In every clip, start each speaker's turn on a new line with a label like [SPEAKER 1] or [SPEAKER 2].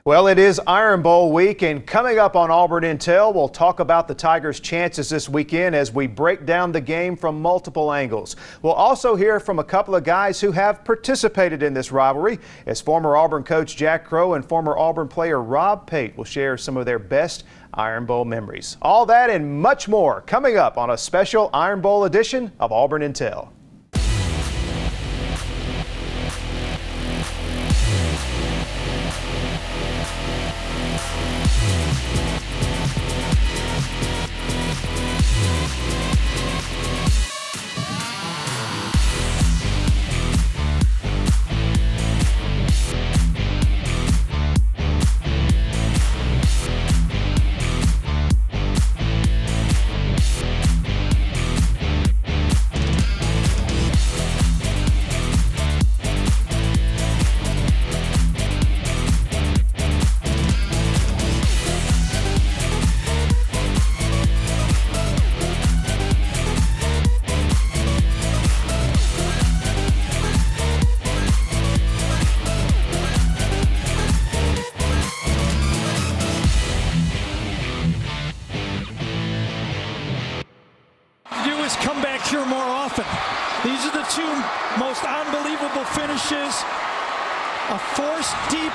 [SPEAKER 1] Well, it is Iron Bowl week, and coming up on Auburn Intel, we'll talk about the Tigers' chances this weekend as we break down the game from multiple angles. We'll also hear from a couple of guys who have participated in this rivalry, as former Auburn coach Jack Crow and former Auburn player Rob Pate will share some of their best Iron Bowl memories. All that and much more coming up on a special Iron Bowl edition of Auburn Intel.
[SPEAKER 2] Come back here more often. These are the two most unbelievable finishes. A forced deep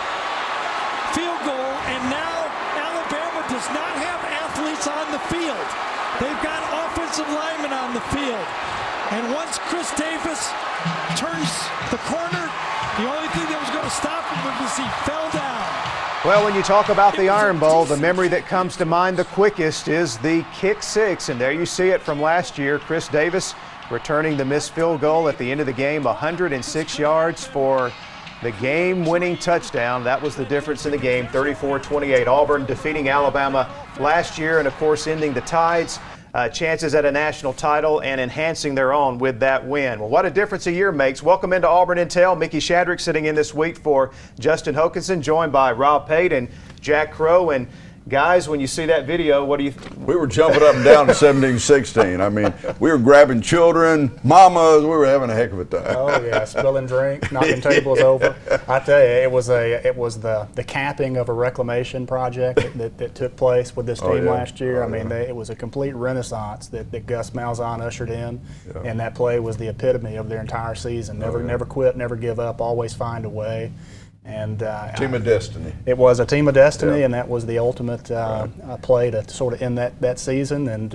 [SPEAKER 2] field goal, and now Alabama does not have athletes on the field. They've got offensive linemen on the field. And once Chris Davis turns the corner, the only thing that was going to stop him was he fell down.
[SPEAKER 1] Well, when you talk about the Iron Bowl, the memory that comes to mind the quickest is the kick six. And there you see it from last year. Chris Davis returning the missed field goal at the end of the game, 106 yards for the game-winning touchdown. That was the difference in the game, 34-28. Auburn defeating Alabama last year and, of course, ending the Tide's chances at a national title and enhancing their own with that win. Well, what a difference a year makes. Welcome into Auburn Intel. Mickey Shadrick sitting in this week for Justin Hokanson, joined by Rob Pate and Jack Crow. And guys, when you see that video, what do you
[SPEAKER 3] We were jumping up and down to 17-16. I mean, we were grabbing children, mamas. We were having a heck of a time.
[SPEAKER 4] Oh yeah, spilling drink, knocking tables over. I tell you, it was the capping of a reclamation project that took place with this team last year. It was a complete renaissance that Gus Malzahn ushered in, and that play was the epitome of their entire season. Never quit, never give up, always find a way. And
[SPEAKER 3] team of destiny.
[SPEAKER 4] It was a team of destiny, and that was the ultimate play to sort of end that season. And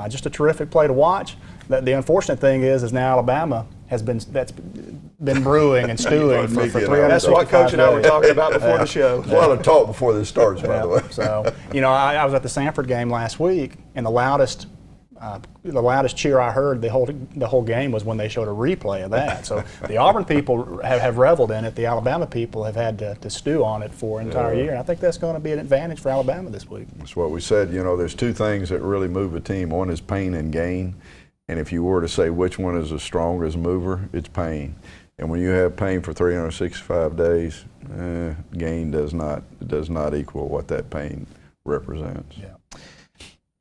[SPEAKER 4] just a terrific play to watch. The unfortunate thing is now Alabama has been brewing and stewing for 365 days.
[SPEAKER 1] That's what Coach and I were talking about before the show.
[SPEAKER 3] There's a lot of talk before this starts, by the way.
[SPEAKER 4] So I was at the Sanford game last week, and the loudest cheer I heard the whole game was when they showed a replay of that. So the Auburn people have reveled in it. The Alabama people have had to stew on it for an entire year. And I think that's going to be an advantage for Alabama this week.
[SPEAKER 3] That's what we said. There's two things that really move a team. One is pain and gain. And if you were to say which one is the strongest mover, it's pain. And when you have pain for 365 days, gain does not equal what that pain represents.
[SPEAKER 4] Yeah.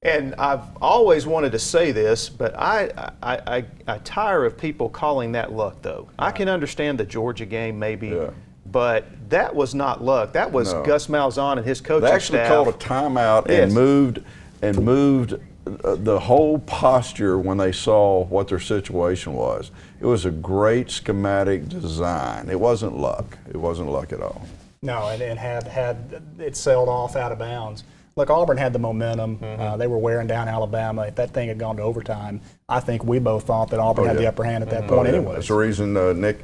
[SPEAKER 1] And I've always wanted to say this, but I tire of people calling that luck, though. I can understand the Georgia game maybe, but that was not luck. That was Gus Malzahn and his coaching staff.
[SPEAKER 3] They actually called a timeout and moved the whole posture when they saw what their situation was. It was a great schematic design. It wasn't luck. It wasn't luck at all.
[SPEAKER 4] No, and had it sailed off out of bounds. Look, Auburn had the momentum. They were wearing down Alabama. If that thing had gone to overtime, I think we both thought that Auburn had the upper hand at that point anyway.
[SPEAKER 3] That's the reason Nick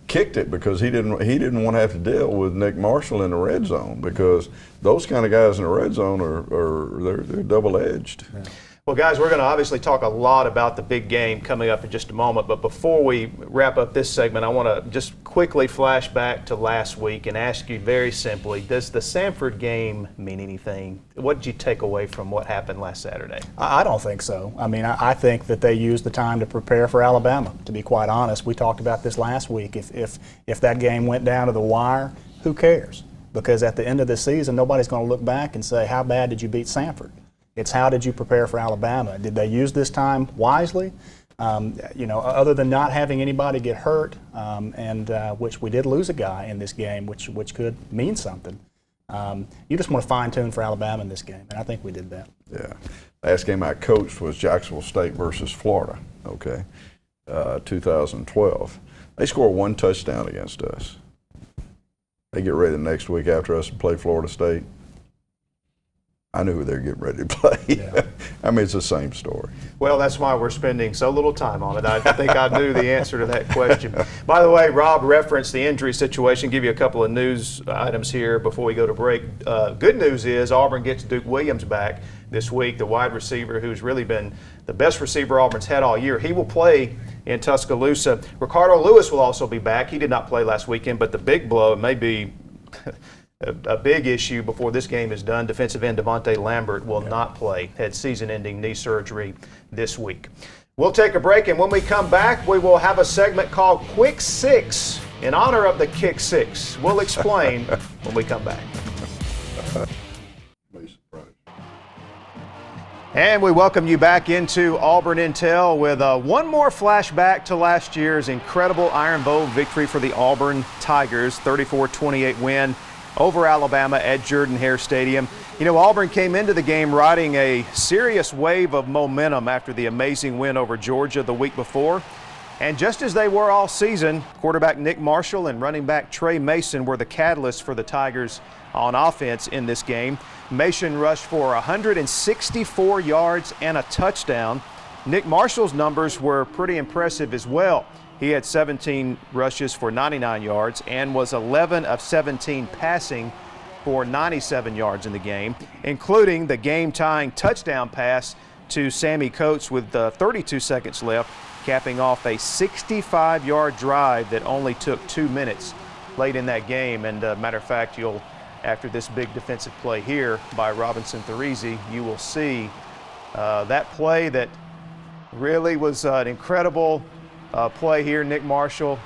[SPEAKER 3] kicked it, because he didn't want to have to deal with Nick Marshall in the red zone, because those kind of guys in the red zone they're double-edged.
[SPEAKER 4] Yeah.
[SPEAKER 1] Well, guys, we're going to obviously talk a lot about the big game coming up in just a moment. But before we wrap up this segment, I want to just quickly flash back to last week and ask you very simply, does the Sanford game mean anything? What did you take away from what happened last Saturday?
[SPEAKER 4] I don't think so. I think that they used the time to prepare for Alabama, to be quite honest. We talked about this last week. If that game went down to the wire, who cares? Because at the end of the season, nobody's going to look back and say, how bad did you beat Sanford? It's how did you prepare for Alabama? Did they use this time wisely? Other than not having anybody get hurt, which we did lose a guy in this game, which could mean something. You just want to fine-tune for Alabama in this game, and I think we did that.
[SPEAKER 3] Yeah. Last game I coached was Jacksonville State versus Florida, okay, 2012. They scored 1 touchdown against us. They get ready the next week after us to play Florida State. I knew who they were getting ready to play.
[SPEAKER 4] Yeah.
[SPEAKER 3] I mean, it's the same story.
[SPEAKER 1] Well, that's why we're spending so little time on it. I think I knew the answer to that question. By the way, Rob referenced the injury situation. Give you a couple of news items here before we go to break. Good news is Auburn gets Duke Williams back this week, the wide receiver who's really been the best receiver Auburn's had all year. He will play in Tuscaloosa. Ricardo Lewis will also be back. He did not play last weekend, but the big blow, it may be a big issue before this game is done. Defensive end Devontae Lambert will not play. Had season-ending knee surgery this week. We'll take a break, and when we come back, we will have a segment called Quick Six in honor of the Kick Six. We'll explain when we come back. And we welcome you back into Auburn Intel with one more flashback to last year's incredible Iron Bowl victory for the Auburn Tigers, 34-28 win over Alabama at Jordan-Hare Stadium. You know, Auburn came into the game riding a serious wave of momentum after the amazing win over Georgia the week before. And just as they were all season, quarterback Nick Marshall and running back Trey Mason were the catalysts for the Tigers on offense in this game. Mason rushed for 164 yards and a touchdown. Nick Marshall's numbers were pretty impressive as well. He had 17 rushes for 99 yards and was 11 of 17 passing for 97 yards in the game, including the game-tying touchdown pass to Sammy Coates with 32 seconds left, capping off a 65-yard drive that only took 2 minutes late in that game. And matter of fact, after this big defensive play here by Robinson Thurisi, you will see that play that really was an incredible play here. Nick Marshall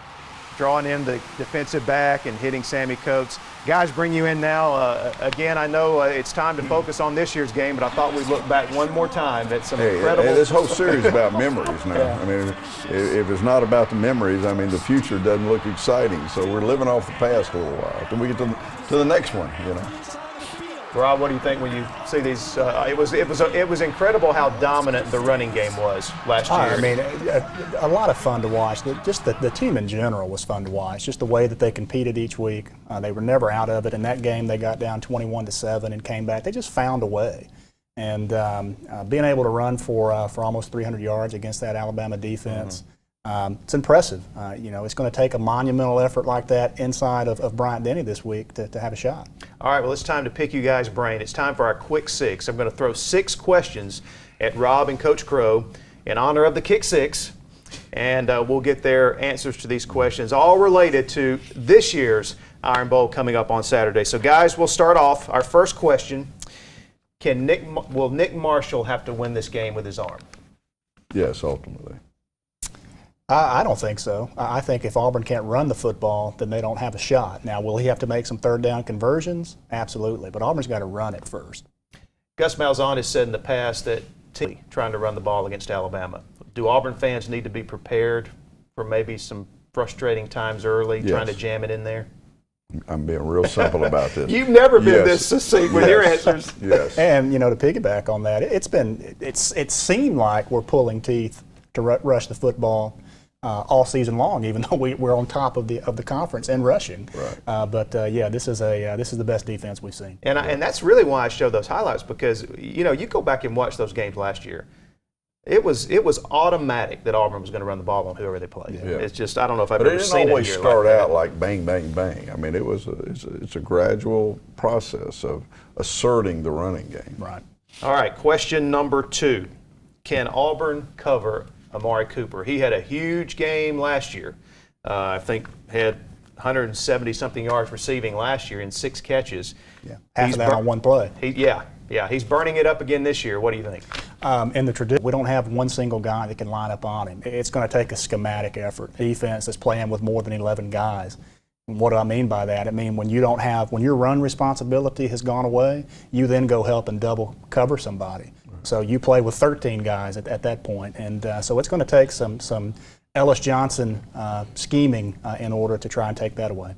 [SPEAKER 1] drawing in the defensive back and hitting Sammy Coates. Guys, bring you in now. Again, I know it's time to focus on this year's game, but I thought we'd look back one more time at some incredible.
[SPEAKER 3] Hey, this whole series is about memories now.
[SPEAKER 4] Yeah.
[SPEAKER 3] I mean, if it's not about the memories, I mean, the future doesn't look exciting. So we're living off the past a little while. Then we get to the next one, you know.
[SPEAKER 1] Rob, what do you think when you see these? It was incredible how dominant the running game was last year.
[SPEAKER 4] I mean, a lot of fun to watch. Just the team in general was fun to watch. Just the way that they competed each week. They were never out of it. In that game, they got down 21-7 and came back. They just found a way. And being able to run for almost 300 yards against that Alabama defense, it's impressive. You know, it's going to take a monumental effort like that inside of Bryant Denny this week to have a shot.
[SPEAKER 1] All right, well, it's time to pick you guys' brain. It's time for our Quick Six. I'm going to throw 6 questions at Rob and Coach Crow in honor of the Kick Six, and we'll get their answers to these questions, all related to this year's Iron Bowl coming up on Saturday. So, guys, we'll start off. Our first question, will Nick Marshall have to win this game with his arm?
[SPEAKER 3] Yes, ultimately.
[SPEAKER 4] I don't think so. I think if Auburn can't run the football, then they don't have a shot. Now, will he have to make some third down conversions? Absolutely. But Auburn's got to run it first.
[SPEAKER 1] Gus Malzahn has said in the past that trying to run the ball against Alabama. Do Auburn fans need to be prepared for maybe some frustrating times early, trying to jam it in there?
[SPEAKER 3] I'm being real simple about this.
[SPEAKER 1] You've never been this succinct with your answers.
[SPEAKER 3] Yes.
[SPEAKER 4] And, you know, to piggyback on that, it seemed like we're pulling teeth to rush the football all season long, even though we're on top of the conference and rushing.
[SPEAKER 3] Right.
[SPEAKER 4] But this is the best defense we've seen.
[SPEAKER 1] And that's really why I show those highlights, because you go back and watch those games last year. It was automatic that Auburn was going to run the ball on whoever they played. Yeah. It's just, I don't know if I've ever seen it.
[SPEAKER 3] But it didn't always start
[SPEAKER 1] like
[SPEAKER 3] out like bang, bang, bang. I mean, it's a gradual process of asserting the running game.
[SPEAKER 4] Right.
[SPEAKER 1] All right, question number 2. Can Auburn cover Amari Cooper? He had a huge game last year. I think had 170-something yards receiving last year in 6 catches.
[SPEAKER 4] Yeah, half of that on one play.
[SPEAKER 1] He's burning it up again this year. What do you think?
[SPEAKER 4] In the tradition, we don't have one single guy that can line up on him. It's going to take a schematic effort. Defense that's playing with more than 11 guys. And what do I mean by that? I mean when your run responsibility has gone away, you then go help and double cover somebody. So you play with 13 guys at that point, and so it's going to take some Ellis Johnson scheming in order to try and take that away.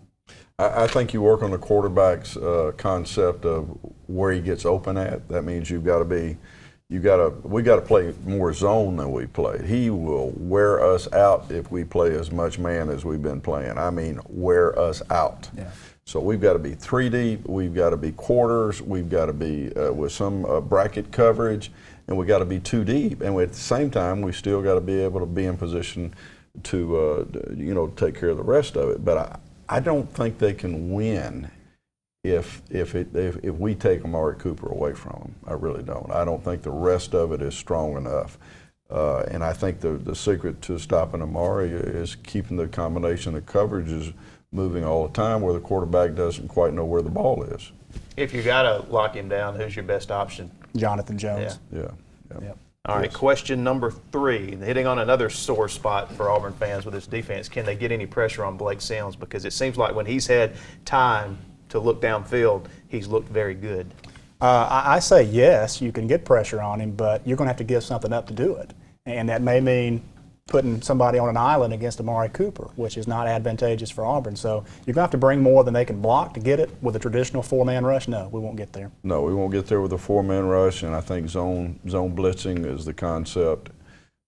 [SPEAKER 3] I think you work on the quarterback's concept of where he gets open at. That means we got to play more zone than we played. He will wear us out if we play as much man as we've been playing. I mean, wear us out. Yeah. So we've got to be 3 deep, we've got to be quarters, we've got to be with some bracket coverage, and we got to be 2 deep. And at the same time, we still got to be able to be in position to take care of the rest of it. But I don't think they can win if we take Amari Cooper away from them. I really don't. I don't think the rest of it is strong enough. And I think the secret to stopping Amari is keeping the combination of coverages moving all the time where the quarterback doesn't quite know where the ball is.
[SPEAKER 1] If you got to lock him down, who's your best option?
[SPEAKER 4] Jonathan Jones.
[SPEAKER 3] Yeah.
[SPEAKER 4] Yep.
[SPEAKER 1] All right, question number 3, hitting on another sore spot for Auburn fans with this defense. Can they get any pressure on Blake Sims? Because it seems like when he's had time to look downfield, he's looked very good.
[SPEAKER 4] I say yes, you can get pressure on him, but you're going to have to give something up to do it. And that may mean putting somebody on an island against Amari Cooper, which is not advantageous for Auburn. So you're going to have to bring more than they can block to get it with a traditional 4-man rush. No, we won't get there.
[SPEAKER 3] No, we won't get there with a 4-man rush, and I think zone blitzing is the concept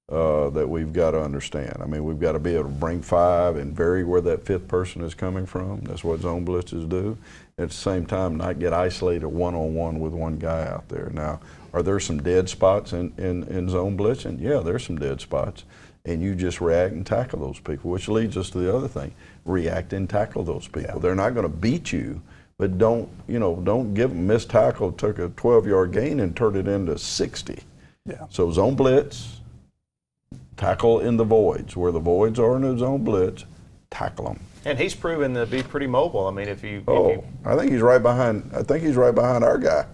[SPEAKER 3] that we've got to understand. I mean, we've got to be able to bring 5 and vary where that 5th person is coming from. That's what zone blitzes do. At the same time, not get isolated one-on-one with one guy out there. Now, are there some dead spots in zone blitzing? Yeah, there's some dead spots. And you just react and tackle those people, which leads us to the other thing. React and tackle those people. Yeah. They're not going to beat you, but don't give them missed tackle, took a 12-yard gain and turned it into 60. Yeah. So zone blitz, tackle in the voids. Where the voids are in the zone blitz, tackle them.
[SPEAKER 1] And he's proven to be pretty mobile. I mean,
[SPEAKER 3] I think he's right behind our guy.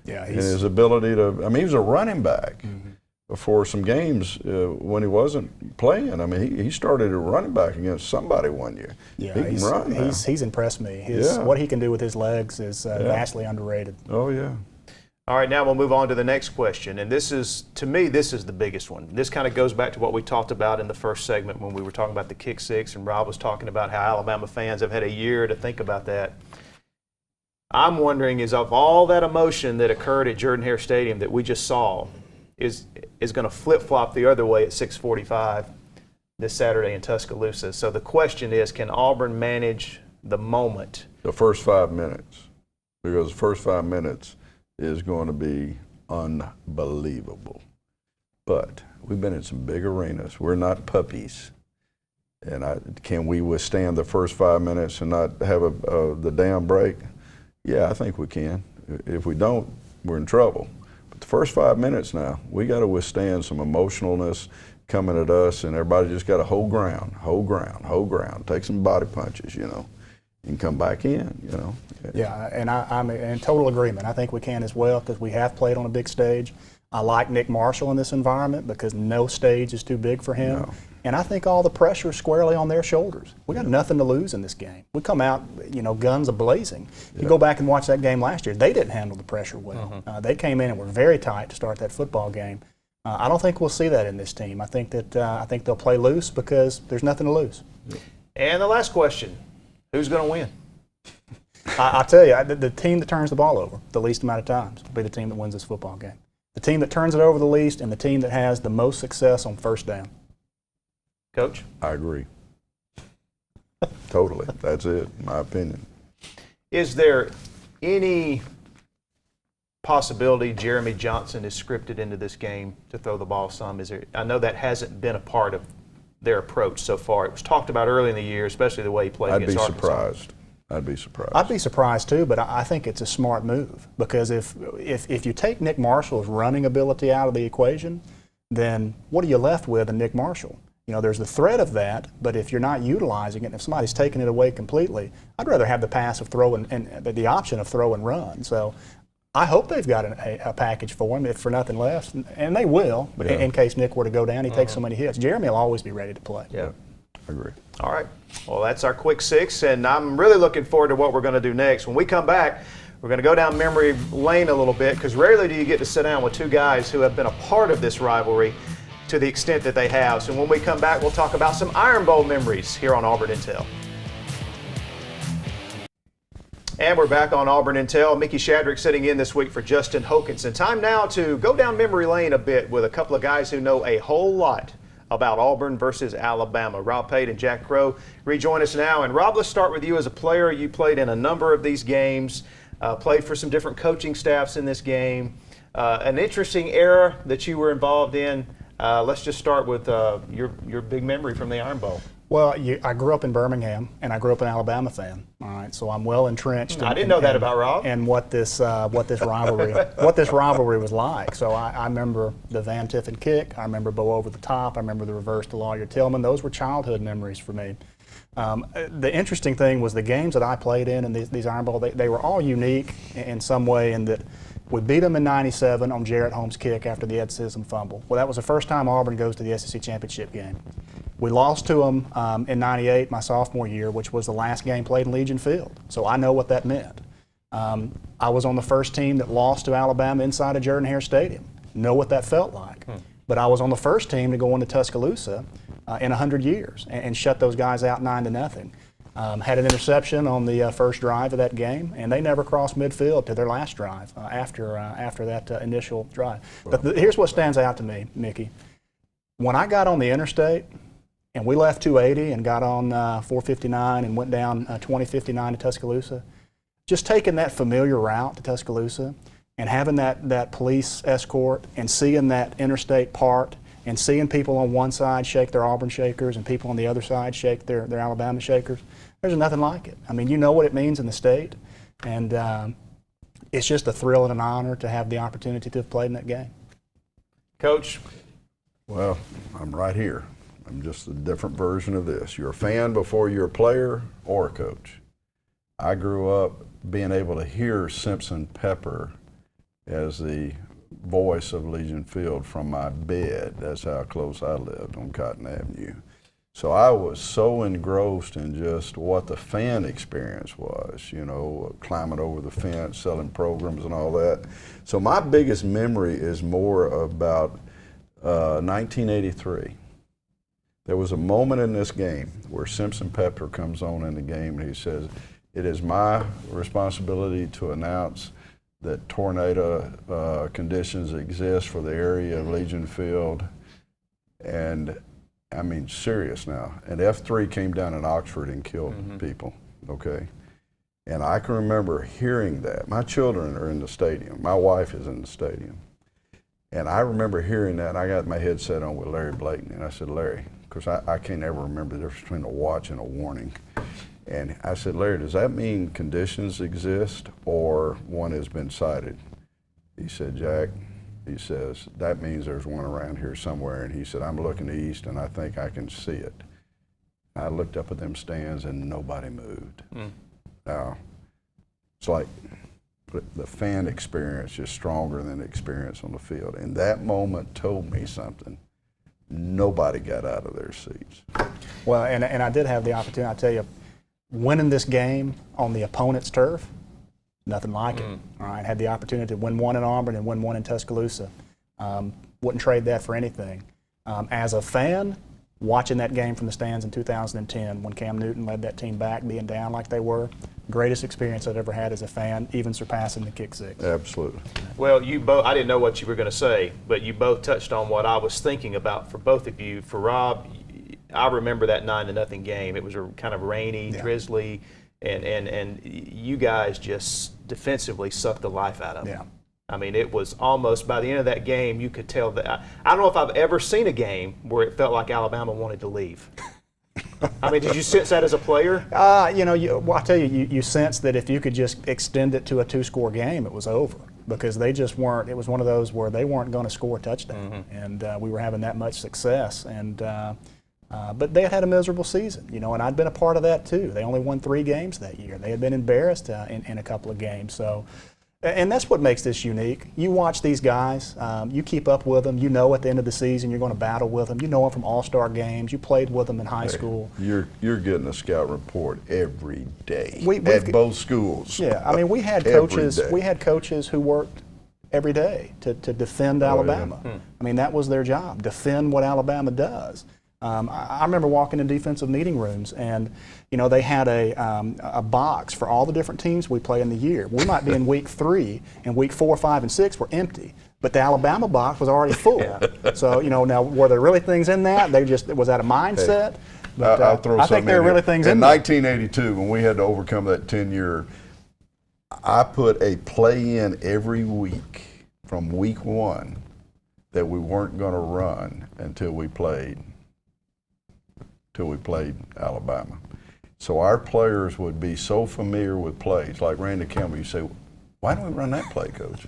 [SPEAKER 4] Yeah,
[SPEAKER 3] and his ability to. I mean, he was a running back. Mm-hmm. For some games when he wasn't playing. I mean, he started a running back against somebody one year.
[SPEAKER 4] Yeah,
[SPEAKER 3] he can run now.
[SPEAKER 4] He's impressed me. What he can do with his legs is vastly underrated.
[SPEAKER 3] Oh, yeah.
[SPEAKER 1] All right, now we'll move on to the next question. And this is, to me, this is the biggest one. This kind of goes back to what we talked about in the first segment when we were talking about the kick 6, and Rob was talking about how Alabama fans have had a year to think about that. I'm wondering, is of all that emotion that occurred at Jordan-Hare Stadium that we just saw, is going to flip-flop the other way at 6:45 this Saturday in Tuscaloosa. So the question is, can Auburn manage the moment?
[SPEAKER 3] The first 5 minutes, because the first 5 minutes is going to be unbelievable. But we've been in some big arenas. We're not puppies. And can we withstand the first 5 minutes and not have the damn break? Yeah, I think we can. If we don't, we're in trouble. The first 5 minutes now, we got to withstand some emotionalness coming at us, and everybody just got to hold ground, take some body punches, and come back in,
[SPEAKER 4] Yeah, and I'm in total agreement. I think we can as well because we have played on a big stage. I like Nick Marshall in this environment because no stage is too big for him. No. And I think all the pressure is squarely on their shoulders. We got nothing to lose in this game. We come out, guns a-blazing. You go back and watch that game last year, they didn't handle the pressure well. They came in and were very tight to start that football game. I don't think we'll see that in this team. I think they'll play loose because there's nothing to lose.
[SPEAKER 1] And the last question, who's going to win?
[SPEAKER 4] I'll tell you, the team that turns the ball over the least amount of times will be the team that wins this football game. The team that turns it over the least and the team that has the most success on first down.
[SPEAKER 1] Coach?
[SPEAKER 3] I agree. Totally. That's it, in my opinion.
[SPEAKER 1] Is there any possibility Jeremy Johnson is scripted into this game to throw the ball some? I know that hasn't been a part of their approach so far. It was talked about early in the year, especially the way he played against Arkansas.
[SPEAKER 3] I'd be surprised.
[SPEAKER 4] I'd be surprised too, but I think it's a smart move because if you take Nick Marshall's running ability out of the equation, then what are you left with in Nick Marshall? There's the threat of that, but if you're not utilizing it, if somebody's taking it away completely, I'd rather have the pass of throw and the option of throw and run. So I hope they've got a package for him, if for nothing less, and they will, in case Nick were to go down, he takes so many hits. Jeremy will always be ready to play.
[SPEAKER 1] Yeah.
[SPEAKER 3] I agree.
[SPEAKER 1] All right. Well, that's our quick 6, and I'm really looking forward to what we're going to do next. When we come back, we're going to go down memory lane a little bit because rarely do you get to sit down with two guys who have been a part of this rivalry to the extent that they have. So when we come back, we'll talk about some Iron Bowl memories here on Auburn Intel. And we're back on Auburn Intel. Mickey Shadrick sitting in this week for Justin Hokanson. Time now to go down memory lane a bit with a couple of guys who know a whole lot about Auburn versus Alabama. Rob Pate and Jack Crow rejoin us now. And Rob, let's start with you as a player. You played in a number of these games, played for some different coaching staffs in this game. An interesting era that you were involved in. Let's just start with your big memory from the Iron Bowl.
[SPEAKER 4] Well, I grew up in Birmingham, and I grew up an Alabama fan. All right, so I'm well entrenched.
[SPEAKER 1] I didn't know that about Rob.
[SPEAKER 4] And what this rivalry was like. So I remember the Van Tiffen kick. I remember Bo over the top. I remember the reverse to Lawyer Tillman. Those were childhood memories for me. The interesting thing was the games that I played in these Iron Bowl. They were all unique in some way in that we beat them in '97 on Jarrett Holmes' kick after the Ed Sissom fumble. Well, that was the first time Auburn goes to the SEC championship game. We lost to them in '98, my sophomore year, which was the last game played in Legion Field. So I know what that meant. I was on the first team that lost to Alabama inside of Jordan-Hare Stadium. Know what that felt like. But I was on the first team to go into Tuscaloosa in 100 years and shut those guys out 9-0. Had an interception on the first drive of that game, and they never crossed midfield to their last drive after that initial drive. But here's what stands out to me, Mickey. When I got on the interstate, and we left 280 and got on 459 and went down 2059 to Tuscaloosa, just taking that familiar route to Tuscaloosa and having that police escort and seeing that interstate part and seeing people on one side shake their Auburn shakers and people on the other side shake their Alabama shakers, there's nothing like it. I mean, you know what it means in the state, and it's just a thrill and an honor to have the opportunity to have played in that game.
[SPEAKER 1] Coach?
[SPEAKER 3] Well, I'm right here. I'm just a different version of this. You're a fan before you're a player or a coach. I grew up being able to hear Simpson Pepper as the voice of Legion Field from my bed. That's how close I lived on Cotton Avenue. So I was so engrossed in just what the fan experience was, you know, climbing over the fence, selling programs and all that. So my biggest memory is more about 1983. There was a moment in this game where Simpson Pepper comes on in the game and he says, "It is my responsibility to announce that tornado conditions exist for the area of Legion Field." And I mean, serious now. And F3 came down in Oxford and killed people, okay? And I can remember hearing that. My children are in the stadium. My wife is in the stadium. And I remember hearing that, and I got my headset on with Larry Blakeney, and I said, "Larry," because I can't ever remember the difference between a watch and a warning. And I said, "Larry, does that mean conditions exist or one has been sighted?" He said, "Jack," he says, "that means there's one around here somewhere." And he said, "I'm looking east and I think I can see it." I looked up at them stands and nobody moved. Now, it's like the fan experience is stronger than the experience on the field. And that moment told me something. Nobody got out of their seats.
[SPEAKER 4] Well, and I did have the opportunity, I tell you, winning this game on the opponent's turf, nothing like it. All right, had the opportunity to win one in Auburn and win one in Tuscaloosa. Wouldn't trade that for anything. As a fan, watching that game from the stands in 2010 when Cam Newton led that team back, being down like they were, greatest experience I'd ever had as a fan, even surpassing the kick six.
[SPEAKER 3] Absolutely.
[SPEAKER 1] Well, you both, I didn't know what you were going to say, but you both touched on what I was thinking about for both of you. For Rob, I remember that 9-0 game. It was a kind of rainy, drizzly, and you guys just defensively sucked the life out of them.
[SPEAKER 4] Yeah.
[SPEAKER 1] I mean, it was almost, by the end of that game, you could tell that. I don't know if I've ever seen a game where it felt like Alabama wanted to leave. I mean, did you sense that as a player?
[SPEAKER 4] You know, well, I tell you, you sense that if you could just extend it to a two-score game, it was over, because they just weren't. It was one of those where they weren't going to score a touchdown, and we were having that much success. And but they had a miserable season, you know, and I'd been a part of that too. They only won 3 games that year. They had been embarrassed in a couple of games. So. And that's what makes this unique. You watch these guys, you keep up with them, you know at the end of the season you're going to battle with them. You know them from all-star games. You played with them in high school.
[SPEAKER 3] You're getting a scout report every day
[SPEAKER 4] at
[SPEAKER 3] both schools.
[SPEAKER 4] Yeah, I mean we had coaches who worked every day to defend Alabama. I mean that was their job, defend what Alabama does. I remember walking in defensive meeting rooms, and they had a box for all the different teams we play in the year. We might be in week 3, and week 4, 5, and 6 were empty, but the Alabama box was already full. So now were there really things in that? Was that a mindset? But
[SPEAKER 3] I'll throw
[SPEAKER 4] I think there are really things in
[SPEAKER 3] In
[SPEAKER 4] there.
[SPEAKER 3] 1982, when we had to overcome that 10-year, I put a play in every week from week 1 that we weren't going to run until we played Alabama. So our players would be so familiar with plays. Like Randy Campbell, you say, why don't we run that play, Coach?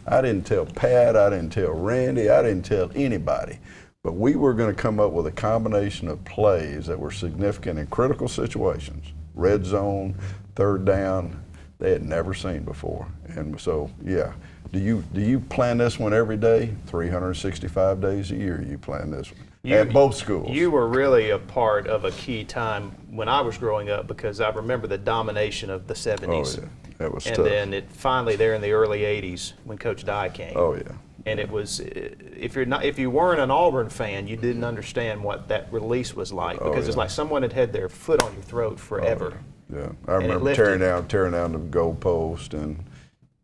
[SPEAKER 3] I didn't tell Pat, I didn't tell Randy, I didn't tell anybody. But we were going to come up with a combination of plays that were significant in critical situations, red zone, third down, they had never seen before. And so, yeah. Do you plan this one every day? 365 days a year you plan this one at both schools.
[SPEAKER 5] You were really a part of a key time when I was growing up, because I remember the domination of the 70s.
[SPEAKER 3] Oh, yeah. That was
[SPEAKER 5] and
[SPEAKER 3] tough.
[SPEAKER 5] then it finally there in the early 80s when Coach Dye came.
[SPEAKER 3] Oh, yeah.
[SPEAKER 5] And it was, if you weren't an Auburn fan, you didn't understand what that release was like, because it's like someone had their foot on your throat forever.
[SPEAKER 3] Yeah, I remember tearing down the goalpost, and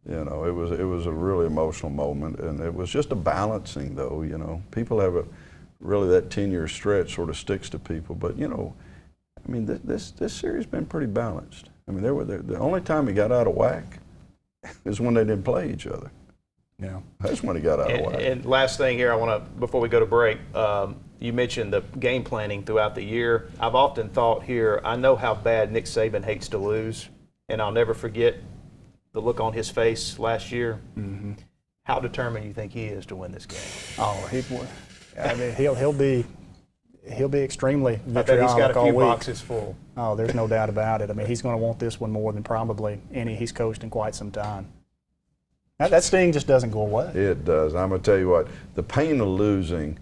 [SPEAKER 3] it was a really emotional moment, and it was just a balancing, though. People have really that 10-year stretch sort of sticks to people, but I mean this series has been pretty balanced. I mean the only time it got out of whack is when they didn't play each other.
[SPEAKER 4] Yeah,
[SPEAKER 3] that's when it got out of whack.
[SPEAKER 5] And last thing here, before we go to break, you mentioned the game planning throughout the year. I've often thought here, I know how bad Nick Saban hates to lose, and I'll never forget the look on his face last year. Mm-hmm. How determined you think he is to win this game?
[SPEAKER 4] Oh, he'll be extremely vitriolic
[SPEAKER 5] I bet he's got a few
[SPEAKER 4] all week.
[SPEAKER 5] boxes full.
[SPEAKER 4] Oh, there's no doubt about it. I mean, he's going to want this one more than probably any he's coached in quite some time. That sting just doesn't go away.
[SPEAKER 3] It does. I'm going to tell you what, the pain of losing,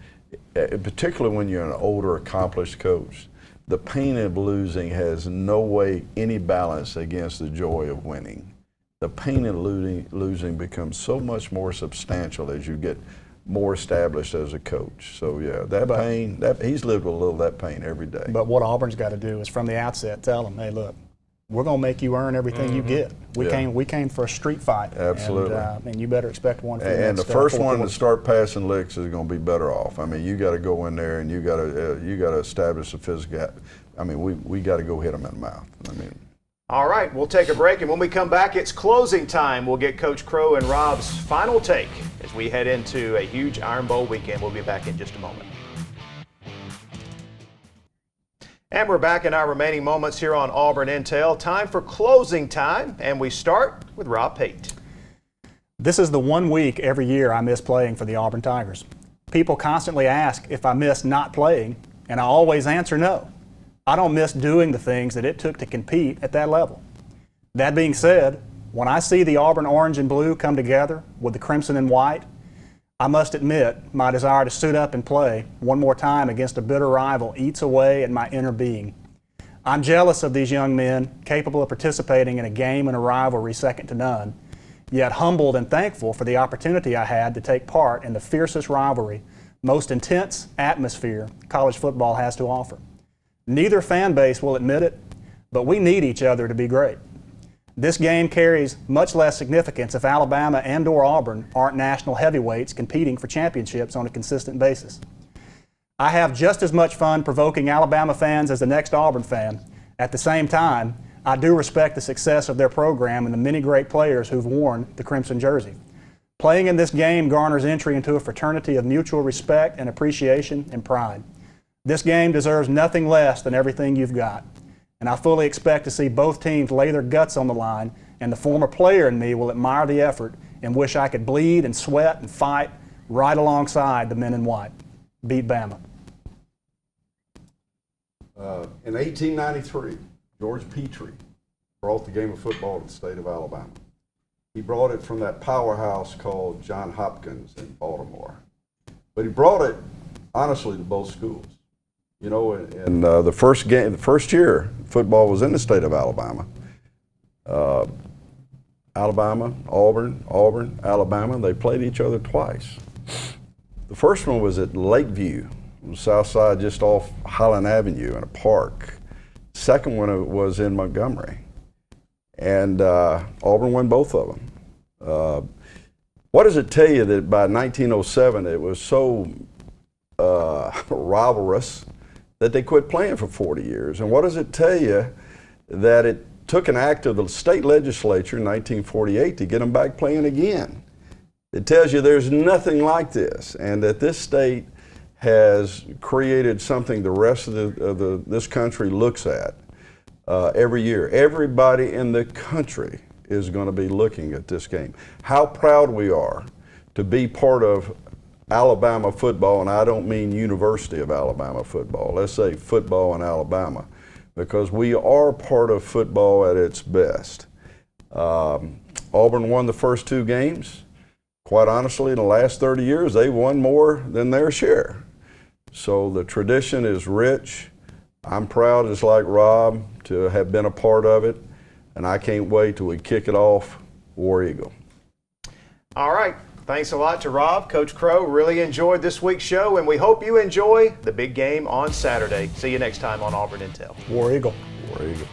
[SPEAKER 3] particularly when you're an older, accomplished coach, the pain of losing has no way any balance against the joy of winning. The pain of losing becomes so much more substantial as you get more established as a coach. So yeah, pain, he's lived with a little of that pain every day.
[SPEAKER 4] But what Auburn's got to do is from the outset tell them, hey, look, we're going to make you earn everything you get. We came for a street fight.
[SPEAKER 3] Absolutely.
[SPEAKER 4] And you better expect one for the
[SPEAKER 3] And
[SPEAKER 4] next,
[SPEAKER 3] the first one
[SPEAKER 4] quarters.
[SPEAKER 3] to start passing licks is going to be better off. I mean, you got to go in there and you got to establish a physical. I mean, we got to go hit them in the mouth. I mean.
[SPEAKER 1] All right, we'll take a break, and when we come back, it's closing time. We'll get Coach Crow and Rob's final take as we head into a huge Iron Bowl weekend. We'll be back in just a moment. And we're back in our remaining moments here on Auburn Intel. Time for closing time, and we start with Rob Pate.
[SPEAKER 4] This is the 1 week every year I miss playing for the Auburn Tigers. People constantly ask if I miss not playing, and I always answer no. I don't miss doing the things that it took to compete at that level. That being said, when I see the Auburn orange and blue come together with the crimson and white, I must admit my desire to suit up and play one more time against a bitter rival eats away at my inner being. I'm jealous of these young men capable of participating in a game and a rivalry second to none, yet humbled and thankful for the opportunity I had to take part in the fiercest rivalry, most intense atmosphere college football has to offer. Neither fan base will admit it, but we need each other to be great. This game carries much less significance if Alabama and/or Auburn aren't national heavyweights competing for championships on a consistent basis. I have just as much fun provoking Alabama fans as the next Auburn fan. At the same time, I do respect the success of their program and the many great players who've worn the crimson jersey. Playing in this game garners entry into a fraternity of mutual respect and appreciation and pride. This game deserves nothing less than everything you've got. And I fully expect to see both teams lay their guts on the line, and the former player in me will admire the effort and wish I could bleed and sweat and fight right alongside the men in white. Beat Bama.
[SPEAKER 6] In 1893, George Petrie brought the game of football to the state of Alabama. He brought it from that powerhouse called John Hopkins in Baltimore. But he brought it, honestly, to both schools. You know, in
[SPEAKER 3] the first year, football was in the state of Alabama. Alabama, Auburn, Alabama, they played each other twice. The first one was at Lakeview south side just off Highland Avenue in a park. Second one was in Montgomery. And Auburn won both of them. What does it tell you that by 1907 it was so rivalrous that they quit playing for 40 years? And what does it tell you that it took an act of the state legislature in 1948 to get them back playing again? It tells you there's nothing like this, and that this state has created something the rest of this country looks at every year. Everybody in the country is going to be looking at this game. How proud we are to be part of Alabama football, and I don't mean University of Alabama football. Let's say football in Alabama, because we are part of football at its best. Auburn won the first 2 games. Quite honestly, in the last 30 years, they won more than their share. So the tradition is rich. I'm proud, just like Rob, to have been a part of it, and I can't wait till we kick it off, War Eagle.
[SPEAKER 1] All right. Thanks a lot to Rob. Coach Crow, really enjoyed this week's show, and we hope you enjoy the big game on Saturday. See you next time on Auburn Intel.
[SPEAKER 4] War Eagle.
[SPEAKER 3] War Eagle.